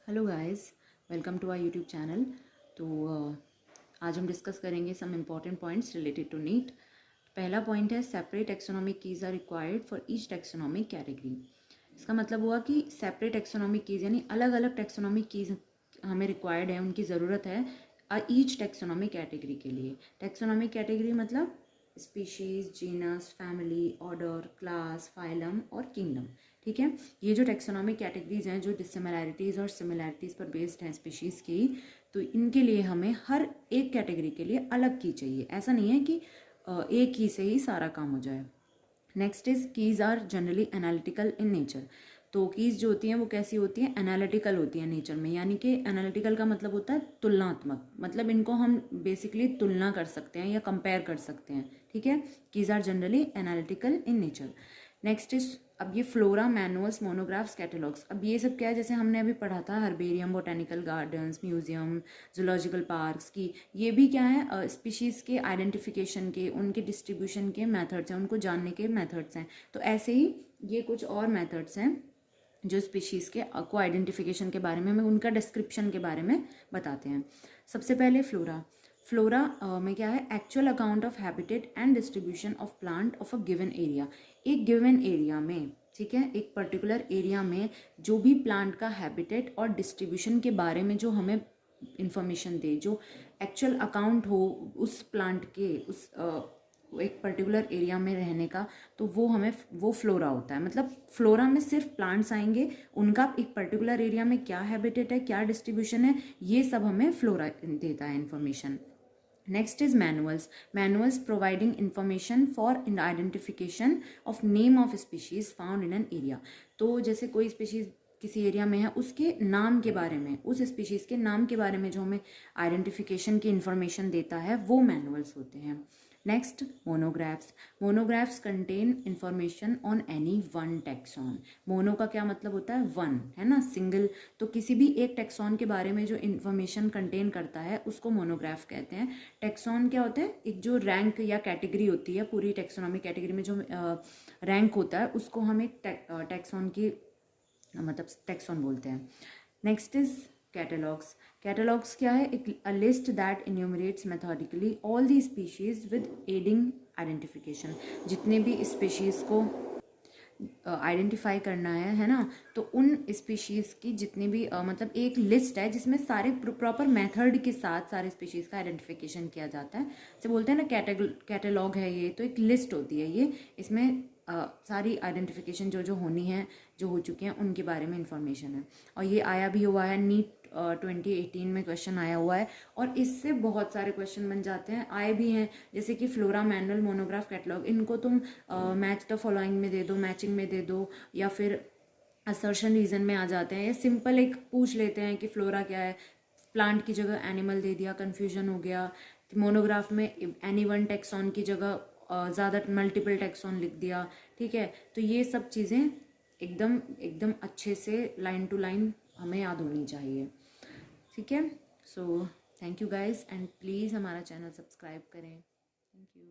Hello guys, welcome to our YouTube channel. तो आज हम डिस्कस करेंगे some important points related to NEET. पहला पॉइंट है separate taxonomic keys are required for each taxonomic category. इसका मतलब हुआ कि सेपरेट टेक्सोनॉमिक कीज यानी अलग अलग टेक्सोनॉमिक कीज हमें रिक्वायर्ड है, उनकी ज़रूरत है ईच टेक्सोनॉमिक कैटेगरी के लिए। टेक्सोनॉमिक कैटेगरी मतलब species, genus, family, order, class, phylum और किंगडम। ठीक है, ये जो टेक्सोनॉमिक कैटेगरीज हैं जो डिसिमिलैरिटीज़ और सिमिलैरिटीज़ पर बेस्ड हैं स्पीशीज़ की, तो इनके लिए हमें हर एक कैटेगरी के लिए अलग की चाहिए। ऐसा नहीं है कि एक की से ही सारा काम हो जाए। Next is keys are generally analytical in nature. तो कीज जो होती हैं वो कैसी होती हैं? एनालिटिकल होती हैं नेचर में, यानी कि एनालिटिकल का मतलब होता है तुलनात्मक, मतलब इनको हम बेसिकली तुलना कर सकते हैं या कंपेयर कर सकते हैं। ठीक है, keys are generally analytical in nature. Next is, अब ये फ्लोरा, मैनुअल्स, मोनोग्राफ्स, कैटलॉग्स, अब ये सब क्या है? जैसे हमने अभी पढ़ा था herbarium, botanical gardens, museum, zoological parks की, ये भी क्या है? स्पीशीज़ के आइडेंटिफिकेशन के, उनके डिस्ट्रीब्यूशन के मेथड्स हैं, उनको जानने के मेथड्स हैं। तो ऐसे ही ये कुछ और मेथड्स हैं जो स्पीशीज़ के को आइडेंटिफिकेशन के बारे में, हमें उनका डिस्क्रिप्शन के बारे में बताते हैं। सबसे पहले फ्लोरा। फ्लोरा में क्या है? Actual account of habitat and distribution of plant of a given area. एक गिवन एरिया में, ठीक है, एक पर्टिकुलर एरिया में जो भी प्लांट का हैबिटेट और डिस्ट्रीब्यूशन के बारे में जो हमें इंफॉर्मेशन दे, जो एक्चुअल अकाउंट हो उस प्लांट के, उस एक पर्टिकुलर एरिया में रहने का, तो वो हमें वो फ्लोरा होता है। मतलब फ्लोरा में सिर्फ प्लांट्स आएंगे, उनका एक पर्टिकुलर एरिया में क्या हैबिटेट है, क्या डिस्ट्रीब्यूशन है, ये सब हमें फ्लोरा देता है information. Next is manuals. Manuals providing information for in identification of name of species found in an area. तो जैसे कोई स्पीशीज किसी एरिया में है, उसके नाम के बारे में, उस स्पीशीज के नाम के बारे में जो हमें आइडेंटिफिकेशन की इंफॉर्मेशन देता है, वो मैनुअल्स होते हैं। Next, monographs. Monographs contain information on any one tax on. Mono का क्या मतलब होता है? वन, है ना, सिंगल। तो किसी भी एक टेक्सॉन के बारे में जो इंफॉर्मेशन कंटेन करता है उसको मोनोग्राफ कहते हैं। टेक्सॉन क्या होता है? एक जो रैंक या कैटेगरी होती है, पूरी टेक्सोनॉमिक कैटेगरी में जो रैंक होता है उसको हम एक टेक्सॉन की मतलब टेक्सॉन बोलते हैं। Next is catalogues. कैटलॉग्स क्या है? एक a list that enumerates methodically all the species with adding identification. जितने भी स्पीशीज को आइडेंटिफाई करना है ना, तो उन स्पीशीज़ की जितनी भी मतलब एक लिस्ट है जिसमें सारे प्रॉपर मेथड के साथ सारे स्पीशीज़ का आइडेंटिफिकेशन किया जाता है। जैसे बोलते हैं ना कैटलॉग है ये, तो एक लिस्ट होती है ये, इसमें सारी आइडेंटिफिकेशन जो जो होनी है, जो हो चुकी हैं, उनके बारे में इंफॉर्मेशन है। और ये आया भी हुआ है नीट 2018 में क्वेश्चन आया हुआ है, और इससे बहुत सारे क्वेश्चन बन जाते हैं, आए भी हैं। जैसे कि फ्लोरा, मैनुअल, मोनोग्राफ, कैटलॉग, इनको तुम मैच द फॉलोइंग में दे दो, मैचिंग में दे दो, या फिर असर्शन रीजन में आ जाते हैं, या सिंपल एक पूछ लेते हैं कि फ्लोरा क्या है, प्लांट की जगह एनिमल दे दिया, कन्फ्यूजन हो गया। मोनोग्राफ में एनी वन टेक्सॉन की जगह ज़्यादा मल्टीपल टेक्सॉन लिख दिया। ठीक है, तो ये सब चीज़ें एकदम एकदम अच्छे से लाइन टू लाइन हमें याद होनी चाहिए। ठीक है, so thank you guys, and please हमारा चैनल सब्सक्राइब करें। Thank you.